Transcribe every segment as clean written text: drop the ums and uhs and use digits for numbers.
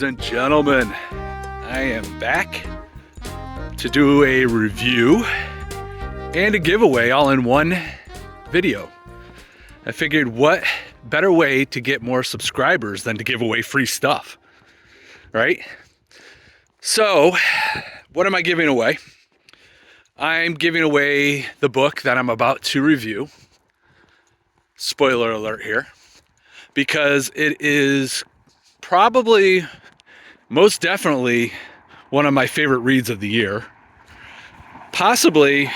ladies and gentlemen. I am back to do a review and a giveaway all in one video. I figured what better way to get more subscribers than to give away free stuff, right? So, what am I giving away? I'm giving away the book that I'm about to review. Spoiler alert here. Because it is probably, most definitely, one of my favorite reads of the year. Possibly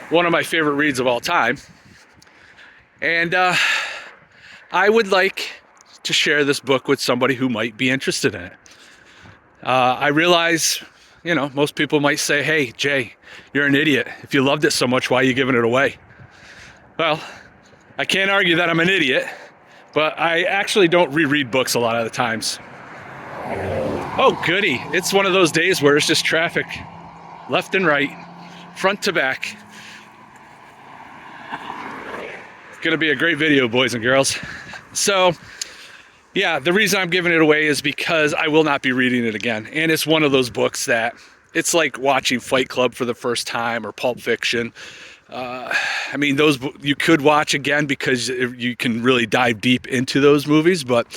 one of my favorite reads of all time. And I would like to share this book with somebody who might be interested in it. I realize, most people might say, hey, Jay, you're an idiot. If you loved it so much, why are you giving it away? Well, I can't argue that I'm an idiot, but I actually don't reread books a lot of the times. Oh, goody. It's one of those days where it's just traffic, left and right, front to back. It's going to be a great video, boys and girls. So, yeah, the reason I'm giving it away is because I will not be reading it again. And it's one of those books that, it's like watching Fight Club for the first time or Pulp Fiction. Those you could watch again because you can really dive deep into those movies, but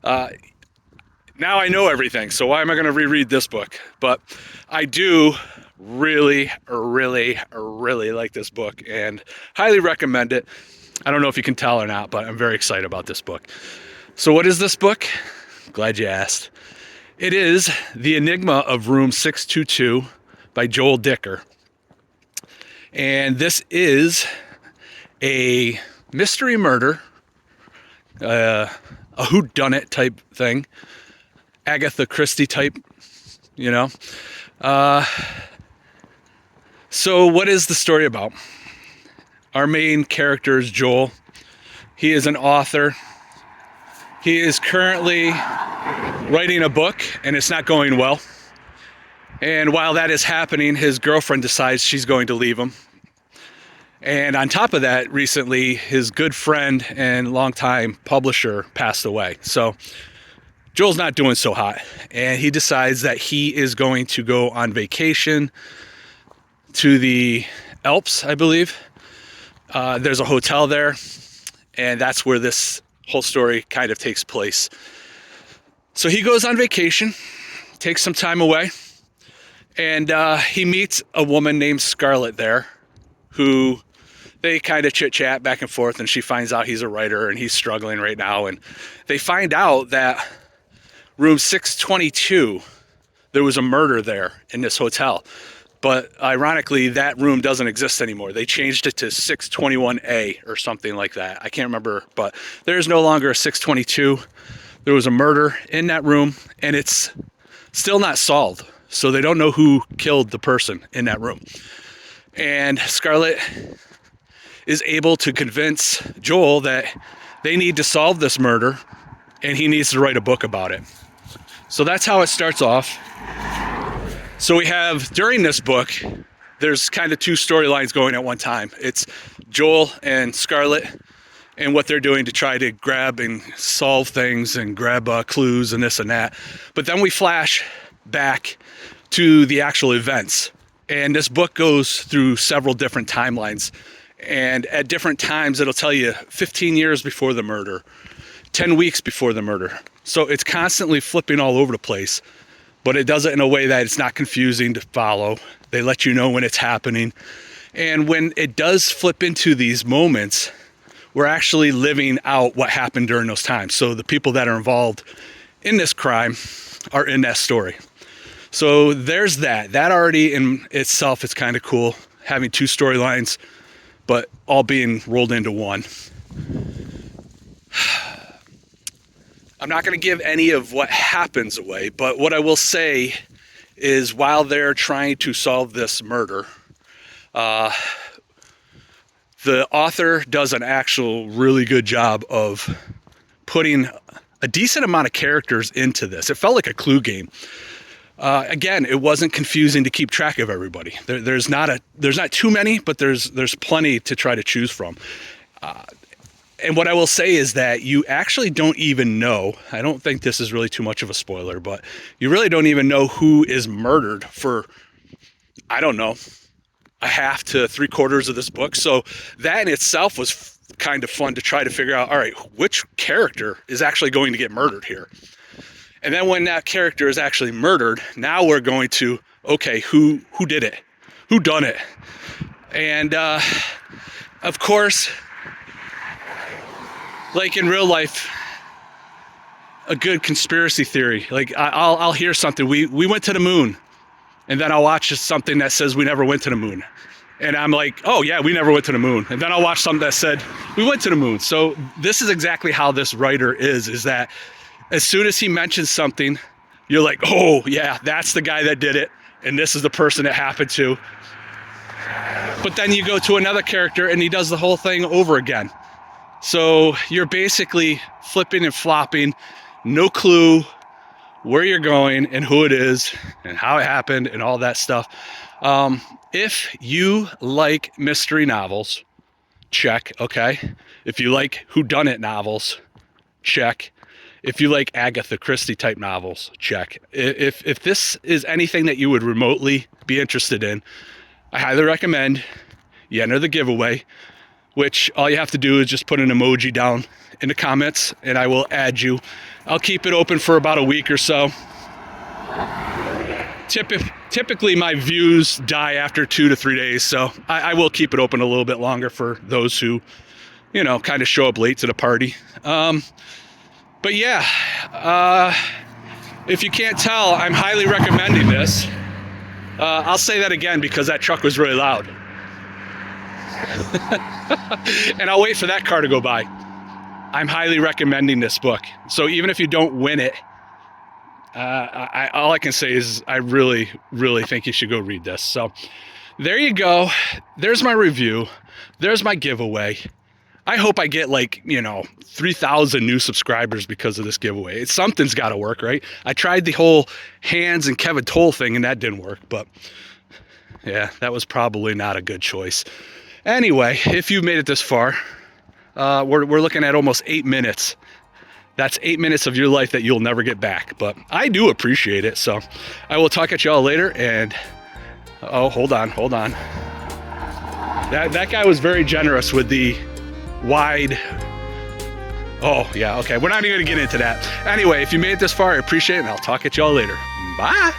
now I know everything, so why am I going to reread this book? But I do really, really, really like this book and highly recommend it. I don't know if you can tell or not, but I'm very excited about this book. So what is this book? Glad you asked. It is The Enigma of Room 622 by Joel Dicker. And this is a mystery murder, a whodunit type thing, Agatha Christie type, So what is the story about? Our main character is Joel. He is an author. He is currently writing a book, and it's not going well. And while that is happening, his girlfriend decides she's going to leave him. And on top of that, recently, his good friend and longtime publisher passed away. So Joel's not doing so hot. And he decides that he is going to go on vacation to the Alps, I believe. There's a hotel there. And that's where this whole story kind of takes place. So he goes on vacation, takes some time away. And he meets a woman named Scarlett there, who they kind of chit-chat back and forth, and she finds out he's a writer and he's struggling right now. And they find out that room 622, there was a murder there in this hotel. But ironically, that room doesn't exist anymore. They changed it to 621A or something like that. I can't remember, but there's no longer a 622. There was a murder in that room, and it's still not solved. So they don't know who killed the person in that room. And Scarlett is able to convince Joel that they need to solve this murder and he needs to write a book about it. So that's how it starts off. So we have, during this book, there's kind of two storylines going at one time. It's Joel and Scarlett and what they're doing to try to grab and solve things and grab clues and this and that. But then we flash back to the actual events. And this book goes through several different timelines. And at different times, it'll tell you 15 years before the murder, 10 weeks before the murder. So it's constantly flipping all over the place. But it does it in a way that it's not confusing to follow. They let you know when it's happening. And when it does flip into these moments, we're actually living out what happened during those times. So the people that are involved in this crime are in that story. So there's that. That already in itself is kind of cool, having two storylines, but all being rolled into one. I'm not going to give any of what happens away, but what I will say is while they're trying to solve this murder, the author does an actual really good job of putting a decent amount of characters into this. It felt like a Clue game. Again, it wasn't confusing to keep track of everybody. There's not too many, but there's plenty to try to choose from. And what I will say is that you actually don't even know, I don't think this is really too much of a spoiler, but you really don't even know who is murdered for, I don't know, a half to 3/4 of this book. So that in itself was kind of fun to try to figure out, all right, which character is actually going to get murdered here? And then when that character is actually murdered, now we're going to, okay, who did it? Who done it? And of course, like in real life, a good conspiracy theory, like I'll hear something, we went to the moon, and then I'll watch something that says we never went to the moon. And I'm like, oh yeah, we never went to the moon. And then I'll watch something that said we went to the moon. So this is exactly how this writer is that as soon as he mentions something, you're like, oh yeah, that's the guy that did it, and this is the person it happened to. But then you go to another character and he does the whole thing over again. So you're basically flipping and flopping, no clue where you're going and who it is and how it happened and all that stuff. If you like mystery novels, check, okay? If you like whodunit novels, check. If you like Agatha Christie type novels, check. If this is anything that you would remotely be interested in, I highly recommend you enter the giveaway, which all you have to do is just put an emoji down in the comments and I will add you. I'll keep it open for about a week or so. Typically my views die after 2 to 3 days, so I will keep it open a little bit longer for those who, you know, kind of show up late to the party. But yeah, if you can't tell, I'm highly recommending this. I'll say that again because that truck was really loud. And I'll wait for that car to go by. I'm highly recommending this book. So even if you don't win it, all I can say is I really, really think you should go read this. So there you go. There's my review. There's my giveaway. I hope I get 3,000 new subscribers because of this giveaway. Something's got to work, right? I tried the whole Hans and Kevin Toll thing and that didn't work, but yeah, that was probably not a good choice. Anyway, if you've made it this far, we're looking at almost 8 minutes. That's 8 minutes of your life that you'll never get back, but I do appreciate it. So I will talk at y'all later. And oh, hold on. That guy was very generous with the wide. Oh yeah, okay, we're not even gonna get into that. Anyway, if you made it this far, I appreciate it, and I'll talk at y'all later. Bye.